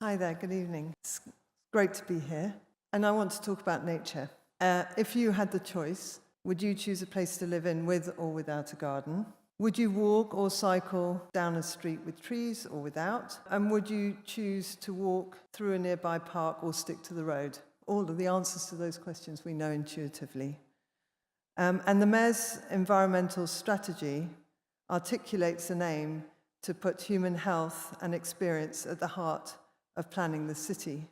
Hi there, good evening. It's great to be here. And I want to talk about nature. If you had the choice, would you choose a place to live in with or without a garden? Would you walk or cycle down a street with trees or without? And would you choose to walk through a nearby park or stick to the road? All of the answers to those questions we know intuitively. And the Mayor's environmental strategy articulates an aim to put human health and experience at the heart of planning the city.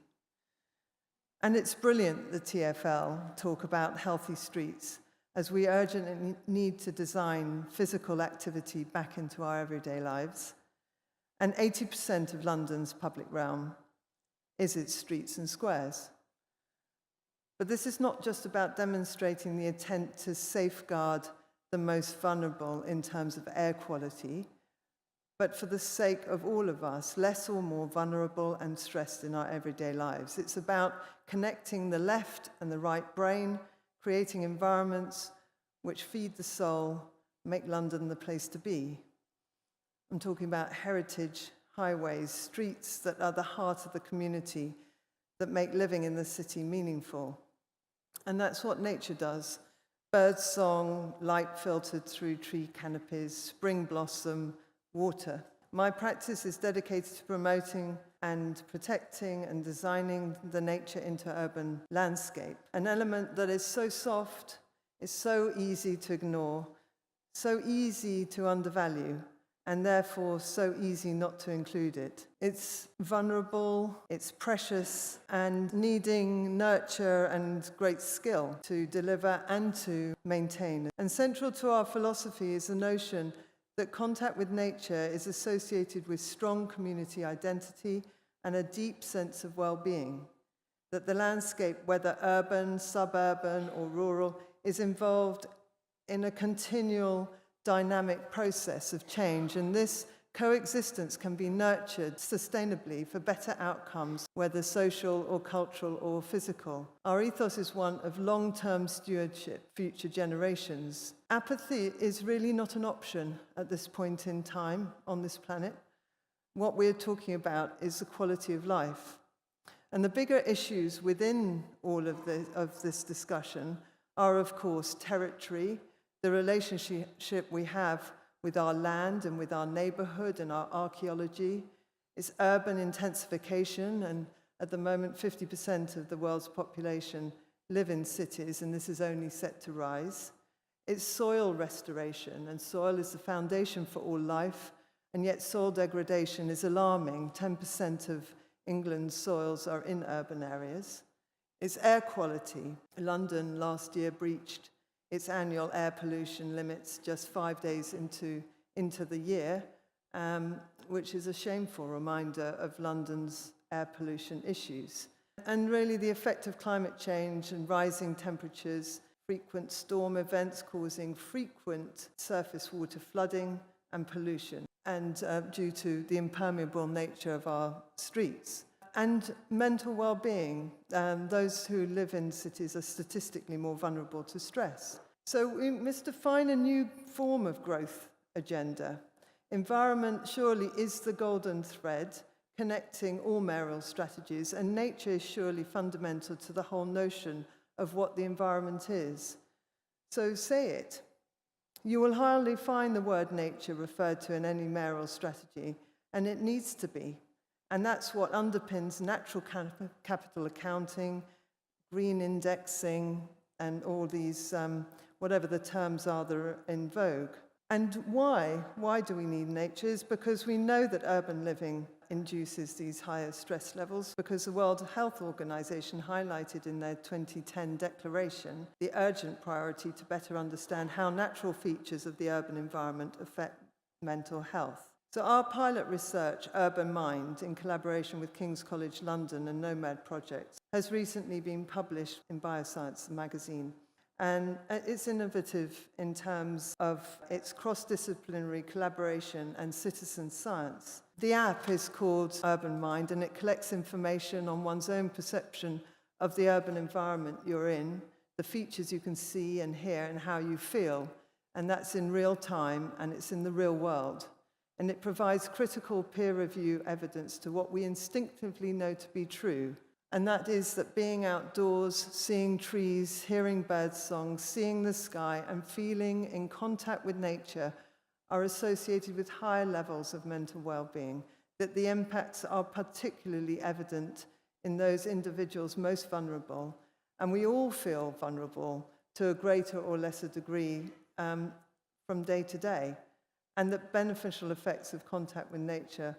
And it's brilliant the TfL talk about healthy streets, as we urgently need to design physical activity back into our everyday lives. And 80% of London's public realm is its streets and squares. But this is not just about demonstrating the intent to safeguard the most vulnerable in terms of air quality, but for the sake of all of us, less or more vulnerable and stressed in our everyday lives. It's about connecting the left and the right brain, creating environments which feed the soul, make London the place to be. I'm talking about heritage, highways, streets that are the heart of the community, that make living in the city meaningful. And that's what nature does. Bird song, light filtered through tree canopies, spring blossom, water. My practice is dedicated to promoting and protecting and designing the nature into urban landscape, an element that is so soft, is so easy to ignore, so easy to undervalue, and therefore so easy not to include it. It's vulnerable, it's precious, and needing nurture and great skill to deliver and to maintain. And central to our philosophy is the notion that contact with nature is associated with strong community identity and a deep sense of well-being, that the landscape, whether urban, suburban, or rural, is involved in a continual dynamic process of change, and this coexistence can be nurtured sustainably for better outcomes, whether social or cultural or physical. Our ethos is one of long-term stewardship, future generations. Apathy is really not an option at this point in time on this planet. What we're talking about is the quality of life. And the bigger issues within all of this discussion are, of course, territory, the relationship we have with our land and with our neighborhood and our archaeology. It's urban intensification, and at the moment 50% of the world's population live in cities, and this is only set to rise. It's soil restoration, and soil is the foundation for all life, and yet soil degradation is alarming. 10% of England's soils are in urban areas. It's air quality. London last year breached its annual air pollution limits just 5 days into the year, which is a shameful reminder of London's air pollution issues. And really the effect of climate change and rising temperatures, frequent storm events causing frequent surface water flooding and pollution, and due to the impermeable nature of our streets. And mental well-being. Those who live in cities are statistically more vulnerable to stress. So we must define a new form of growth agenda. Environment surely is the golden thread connecting all mayoral strategies, and nature is surely fundamental to the whole notion of what the environment is. So say it. You will hardly find the word nature referred to in any mayoral strategy, and it needs to be. And that's what underpins natural capital accounting, green indexing, and all these, whatever the terms are that are in vogue. And why? Why do we need nature? It's because we know that urban living induces these higher stress levels, because the World Health Organization highlighted in their 2010 declaration the urgent priority to better understand how natural features of the urban environment affect mental health. So our pilot research, Urban Mind, in collaboration with King's College London and Nomad Projects, has recently been published in Bioscience magazine. And it's innovative in terms of its cross-disciplinary collaboration and citizen science. The app is called Urban Mind, and it collects information on one's own perception of the urban environment you're in, the features you can see and hear, and how you feel. And that's in real time, and it's in the real world. and it provides critical peer review evidence to what we instinctively know to be true, and that is that being outdoors, seeing trees, hearing bird songs, seeing the sky, and feeling in contact with nature are associated with higher levels of mental well-being, that the impacts are particularly evident in those individuals most vulnerable, and we all feel vulnerable to a greater or lesser degree from day to day, and that beneficial effects of contact with nature,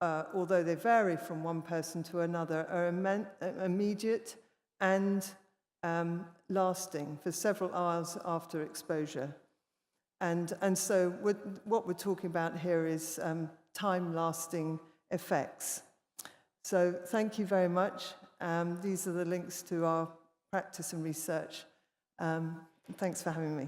although they vary from one person to another, are immediate and lasting for several hours after exposure. And so what we're talking about here is time-lasting effects. So thank you very much. These are the links to our practice and research. Thanks for having me.